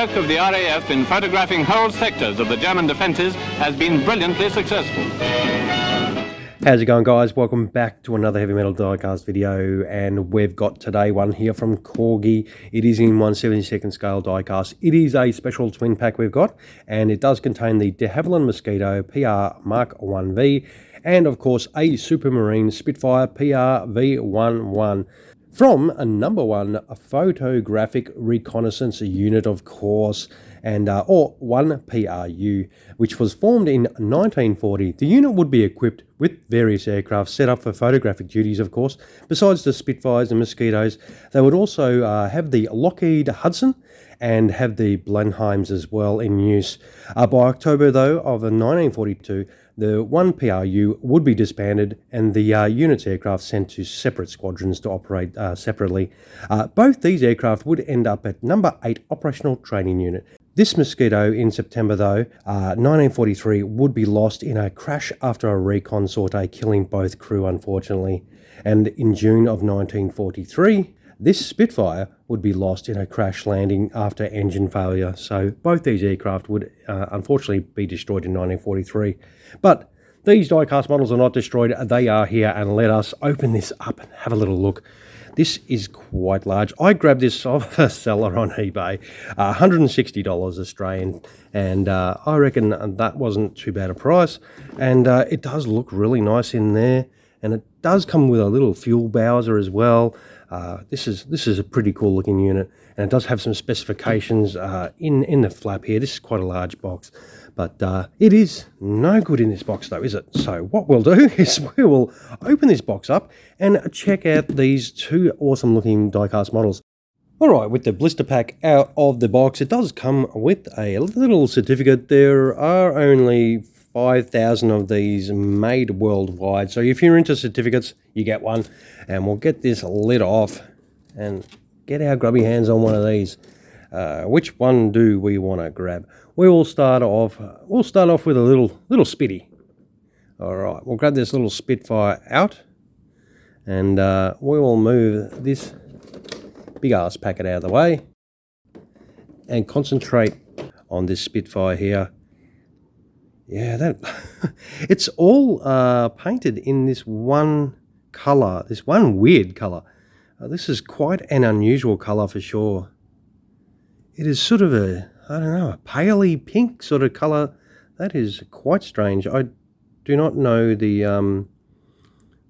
work of the RAF in photographing whole sectors of the German defences has been brilliantly successful. How's it going, guys? Welcome back to another heavy metal diecast video, and we've got today one here from Corgi. It is in 1/72nd scale diecast. It is a special twin pack we've got, and it does contain the de Havilland Mosquito PR Mark 1V and of course a Supermarine Spitfire PRVII from a No.1 photographic reconnaissance unit, of course, and or 1 PRU, which was formed in 1940. The unit would be equipped with various aircraft set up for photographic duties, of course. Besides the Spitfires and Mosquitoes, they would also have the Lockheed Hudson and have the Blenheims as well in use. By October, though, of 1942, the 1 PRU would be disbanded and the unit's aircraft sent to separate squadrons to operate separately. Both these aircraft would end up at No. 8 Operational Training Unit. This Mosquito in September, though, 1943, would be lost in a crash after a recon sortie, killing both crew, unfortunately. And in June of 1943, this Spitfire would be lost in a crash landing after engine failure. So both these aircraft would unfortunately be destroyed in 1943. But these diecast models are not destroyed, they are here, and let us open this up and have a little look. This is quite large. I grabbed this off a seller on eBay, $160 Australian, and I reckon that wasn't too bad a price. And it does look really nice in there, and it does come with a little fuel bowser as well. This is a pretty cool looking unit, and it does have some specifications in the flap here. This is quite a large box, but it is no good in this box though, is it? So what we'll do is we will open this box up and check out these two awesome looking diecast models. Alright, with the blister pack out of the box, it does come with a little certificate. There are only 5,000 of these made worldwide, so if you're into certificates, you get one. And we'll get this lid off and get our grubby hands on one of these. Which one do we want to grab? We'll start off with a little Spitty. All right, we'll grab this little Spitfire out, and we will move this big ass packet out of the way and concentrate on this Spitfire here. Yeah, that it's all painted in this one color, this one weird color. This is quite an unusual color for sure. It is sort of a, I don't know, a paley pink sort of color. That is quite strange. I do not know the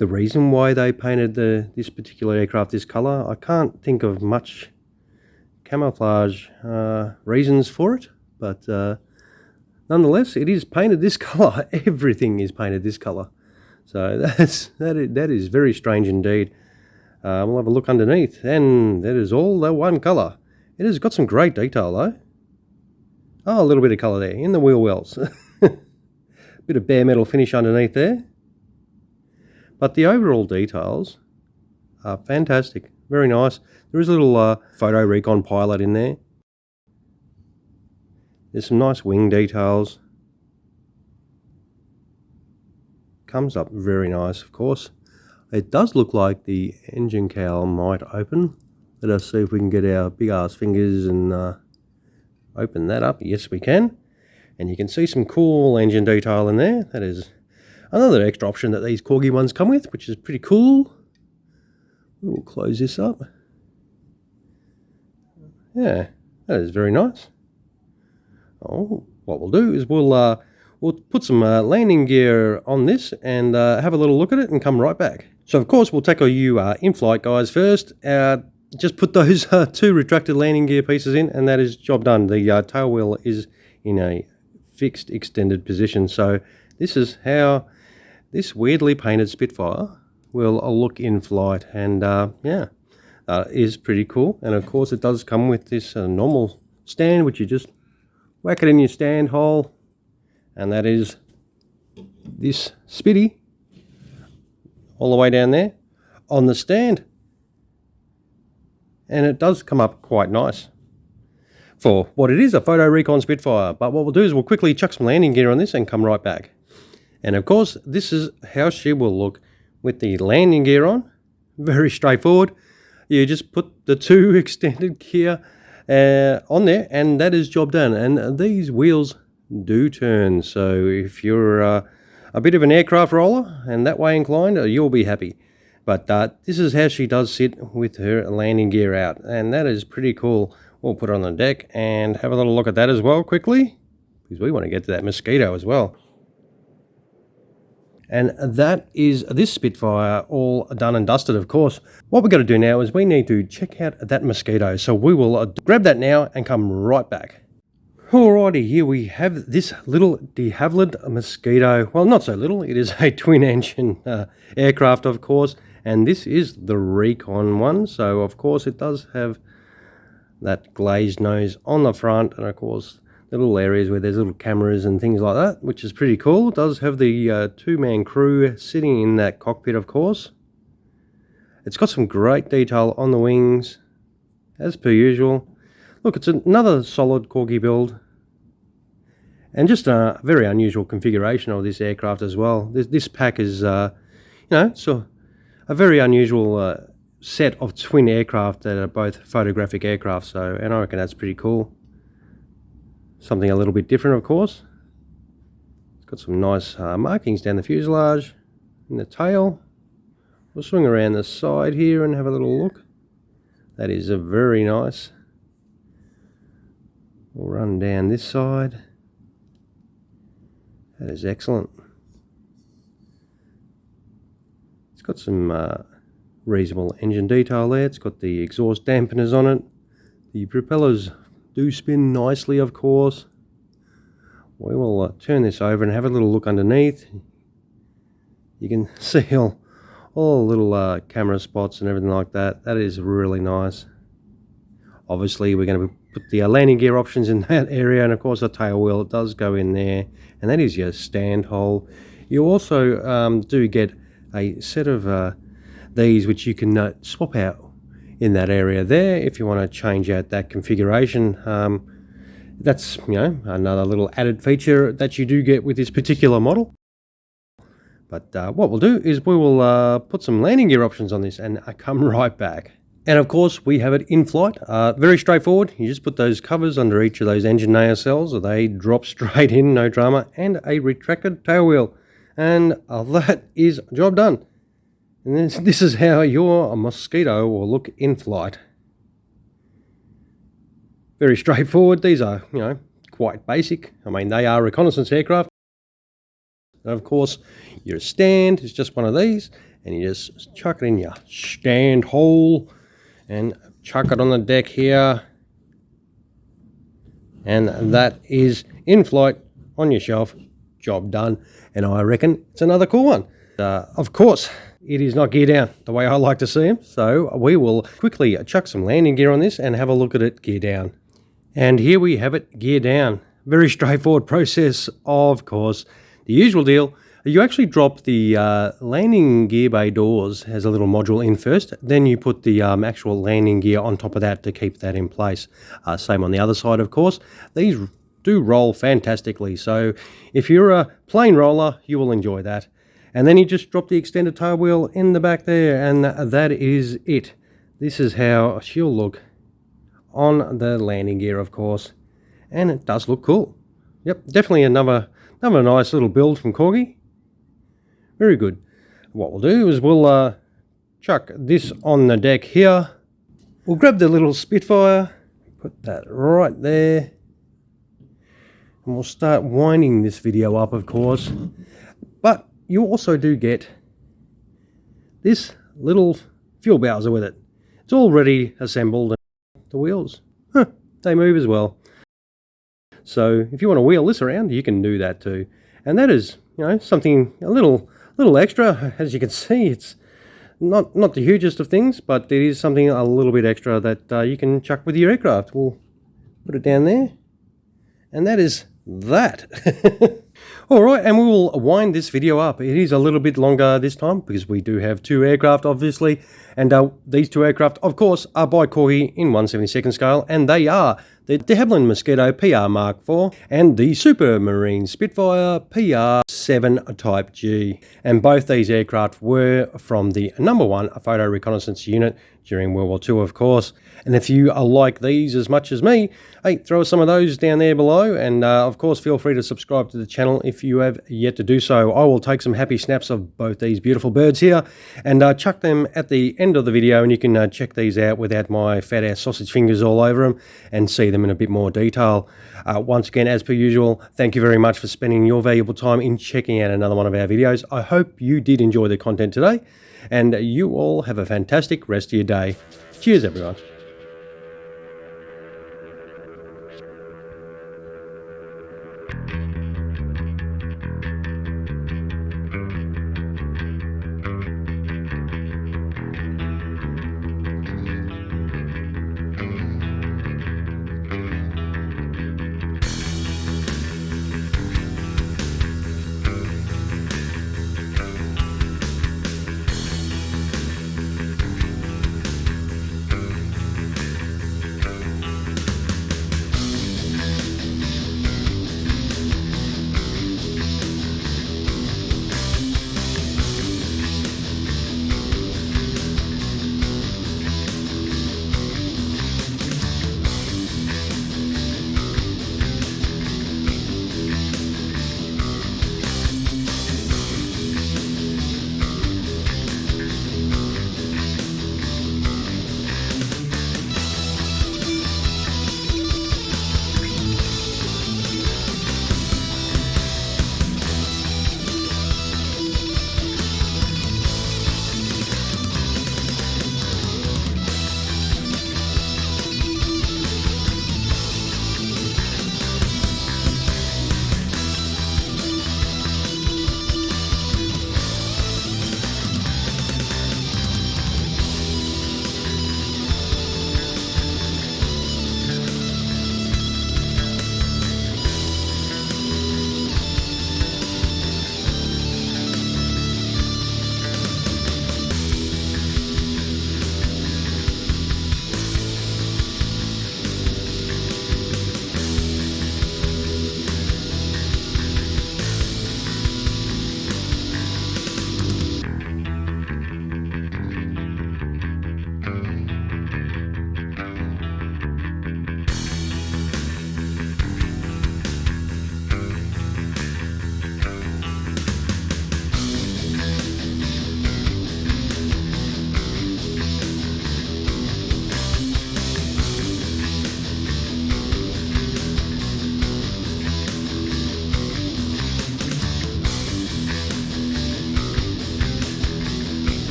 reason why they painted this particular aircraft this color. I can't think of much camouflage reasons for it, but nonetheless, it is painted this color. Everything is painted this color. So that is very strange indeed. We'll have a look underneath, and that is all the one color. It has got some great detail though. Oh, a little bit of color there in the wheel wells. Bit of bare metal finish underneath there. But the overall details are fantastic. Very nice. There is a little photo recon pilot in there. There's some nice wing details. Comes up very nice, of course. It does look like the engine cowl might open. Let us see if we can get our big ass fingers and open that up. Yes, we can. And you can see some cool engine detail in there. That is another extra option that these Corgi ones come with, which is pretty cool. We'll close this up. Yeah, that is very nice. Oh, what we'll do is we'll put some landing gear on this and have a little look at it and come right back. So of course we'll tackle you in-flight guys first. Just put those two retracted landing gear pieces in, and that is job done. The tail wheel is in a fixed extended position. So this is how this weirdly painted Spitfire will look in flight, and yeah, is pretty cool. And of course it does come with this normal stand, which you just whack it in your stand hole, and that is this Spitty all the way down there on the stand. And it does come up quite nice for what it is, a photo recon Spitfire. But what we'll do is we'll quickly chuck some landing gear on this and come right back. And of course, this is how she will look with the landing gear on. Very straightforward. You just put the two extended gear on there, and that is job done. And these wheels do turn, so if you're a bit of an aircraft roller and that way inclined, you'll be happy. But this is how she does sit with her landing gear out, and that is pretty cool. We'll put it on the deck and have a little look at that as well quickly, because we want to get to that Mosquito as well. And that is this Spitfire all done and dusted, of course. What we're going to do now is we need to check out that Mosquito. So we will grab that now and come right back. Alrighty, here we have this little de Havilland Mosquito. Well, not so little. It is a twin-engine aircraft, of course. And this is the Recon one. So, of course, it does have that glazed nose on the front. And, of course, the little areas where there's little cameras and things like that, which is pretty cool. It does have the two-man crew sitting in that cockpit, of course. It's got some great detail on the wings, as per usual. Look, it's another solid Corgi build, and just a very unusual configuration of this aircraft as well. This pack is, you know, so a very unusual set of twin aircraft that are both photographic aircraft. So, and I reckon that's pretty cool. Something a little bit different, of course. It's got some nice markings down the fuselage, in the tail. We'll swing around the side here and have a little look. That is very nice. We'll run down this side. That is excellent. It's got some reasonable engine detail there. It's got the exhaust dampeners on it. The propellers do spin nicely, of course. We will turn this over and have a little look underneath. You can see all the little camera spots and everything like that. That is really nice. Obviously, we're going to put the landing gear options in that area, and of course the tail wheel, it does go in there, and that is your stand hole. You also do get a set of these which you can swap out in that area there if you want to change out that configuration. That's, you know, another little added feature that you do get with this particular model. But what we'll do is we will put some landing gear options on this and come right back. And of course, we have it in flight. Very straightforward. You just put those covers under each of those engine nacelles. They drop straight in, no drama. And a retracted tail wheel. And that is job done. And this is how your Mosquito will look in flight. Very straightforward. These are, you know, quite basic. I mean, they are reconnaissance aircraft. And of course, your stand is just one of these. And you just chuck it in your stand hole. And chuck it on the deck here, and that is in flight on your shelf. Job done. And I reckon it's another cool one. Of course, it is not gear down the way I like to see them, so we will quickly chuck some landing gear on this and have a look at it gear down. And here we have it gear down. Very straightforward process, of course. The usual deal. You actually drop the landing gear bay doors as a little module in first, then you put the actual landing gear on top of that to keep that in place. Same on the other side, of course. These do roll fantastically, so if you're a plain roller, you will enjoy that. And then you just drop the extended tail wheel in the back there, and that is it. This is how she'll look on the landing gear, of course, and it does look cool. Yep, definitely another nice little build from Corgi. Very good. What we'll do is we'll chuck this on the deck here. We'll grab the little Spitfire, put that right there, and we'll start winding this video up, of course. But you also do get this little fuel bowser with it. It's already assembled, and the wheels, they move as well. So if you want to wheel this around, you can do that too. And that is, you know, something a little extra. As you can see, it's not the hugest of things, but it is something a little bit extra that you can chuck with your aircraft. We'll put it down there, and that is that. All right, and we will wind this video up. It is a little bit longer this time because we do have two aircraft, obviously, and these two aircraft, of course, are by Corgi in 1/72nd scale, and they are the de Havilland Mosquito PR Mark IV and the Supermarine Spitfire PR Type G. And both these aircraft were from the No.1 Photo Reconnaissance Unit during World War II, of course. And if you like these as much as me, hey, throw some of those down there below. And of course, feel free to subscribe to the channel if you have yet to do so. I will take some happy snaps of both these beautiful birds here and chuck them at the end of the video. And you can check these out without my fat ass sausage fingers all over them and see them in a bit more detail. Once again, as per usual, thank you very much for spending your valuable time in checking out another one of our videos. I hope you did enjoy the content today, and you all have a fantastic rest of your day. Cheers, everyone.